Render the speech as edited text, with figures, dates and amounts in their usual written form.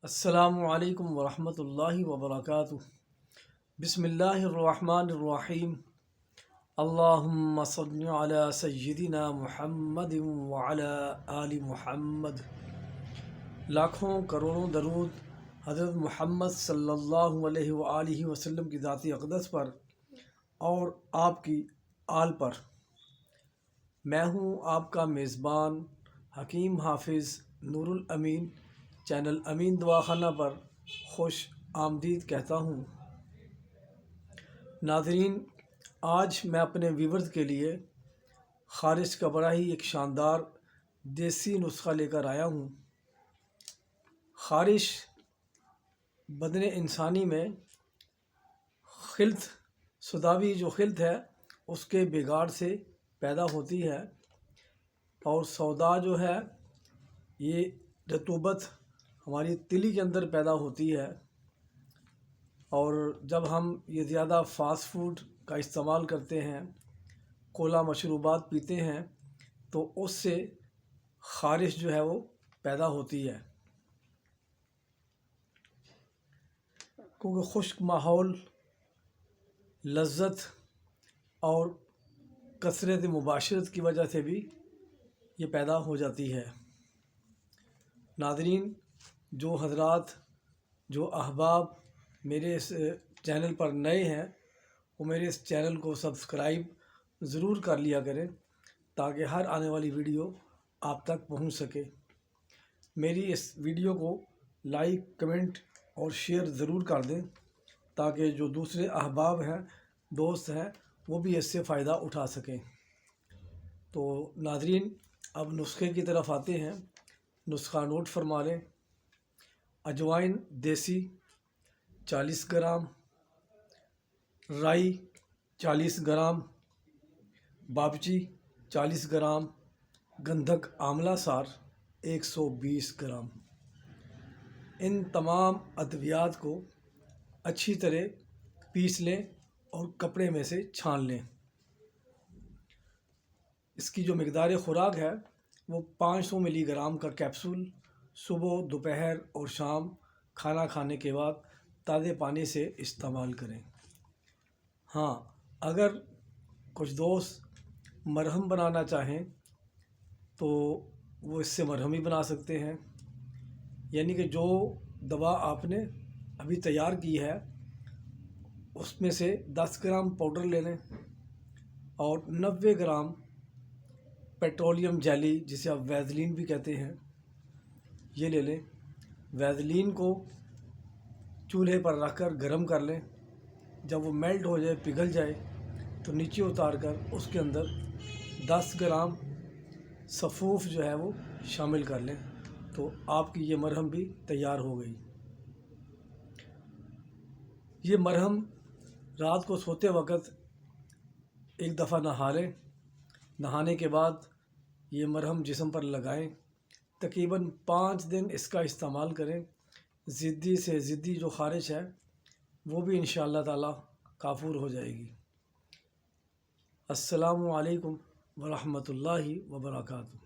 السلام علیکم ورحمۃ اللہ وبرکاتہ۔ بسم اللہ الرحمن الرحیم۔ اللہم صل علی سیدنا محمد وعلی آل محمد۔ لاکھوں کروڑوں درود حضرت محمد صلی اللہ علیہ وآلہ وسلم کی ذات اقدس پر اور آپ کی آل پر۔ میں ہوں آپ کا میزبان حکیم حافظ نور الامین، چینل امین دواخانہ پر خوش آمدید کہتا ہوں۔ ناظرین، آج میں اپنے ویورز کے لیے خارش کا بڑا ہی ایک شاندار دیسی نسخہ لے کر آیا ہوں۔ خارش بدن انسانی میں خلط سوداوی جو خلط ہے اس کے بگاڑ سے پیدا ہوتی ہے، اور سودا جو ہے یہ رطوبت ہماری تلی کے اندر پیدا ہوتی ہے، اور جب ہم یہ زیادہ فاسٹ فوڈ کا استعمال کرتے ہیں، کولا مشروبات پیتے ہیں، تو اس سے خارش جو ہے وہ پیدا ہوتی ہے، کیونکہ خشک ماحول، لذت اور کثرت مباشرت کی وجہ سے بھی یہ پیدا ہو جاتی ہے۔ ناظرین، جو حضرات جو احباب میرے اس چینل پر نئے ہیں وہ میرے اس چینل کو سبسکرائب ضرور کر لیا کریں تاکہ ہر آنے والی ویڈیو آپ تک پہنچ سکے۔ میری اس ویڈیو کو لائک، کمنٹ اور شیئر ضرور کر دیں تاکہ جو دوسرے احباب ہیں، دوست ہیں، وہ بھی اس سے فائدہ اٹھا سکیں۔ تو ناظرین، اب نسخے کی طرف آتے ہیں۔ نسخہ نوٹ فرما لیں۔ اجوائن دیسی 40 گرام، رائی 40 گرام، بابچی 40 گرام، گندھک آملہ سار 120 گرام۔ ان تمام ادویات کو اچھی طرح پیس لیں اور کپڑے میں سے چھان لیں۔ اس کی جو مقدار خوراک ہے وہ 500 ملی گرام کا کیپسول صبح، دوپہر اور شام کھانا کھانے کے بعد تازے پانی سے استعمال کریں۔ ہاں، اگر کچھ دوست مرہم بنانا چاہیں تو وہ اس سے مرہم ہی بنا سکتے ہیں، یعنی کہ جو دوا آپ نے ابھی تیار کی ہے اس میں سے 10 گرام پاؤڈر لے لیں اور 90 گرام پیٹرولیم جیلی، جسے آپ ویزلین بھی کہتے ہیں، یہ لے لیں۔ ویزلین کو چولہے پر رکھ کر گرم کر لیں۔ جب وہ میلٹ ہو جائے، پگھل جائے، تو نیچے اتار کر اس کے اندر 10 گرام سفوف جو ہے وہ شامل کر لیں، تو آپ کی یہ مرہم بھی تیار ہو گئی۔ یہ مرہم رات کو سوتے وقت ایک دفعہ نہا لیں۔ نہانے کے بعد یہ مرہم جسم پر لگائیں۔ تقریباً 5 دن اس کا استعمال کریں۔ ضدی سے ضدی جو خارش ہے وہ بھی انشاءاللہ تعالی کافور ہو جائے گی۔ السلام علیکم ورحمۃ اللہ وبرکاتہ۔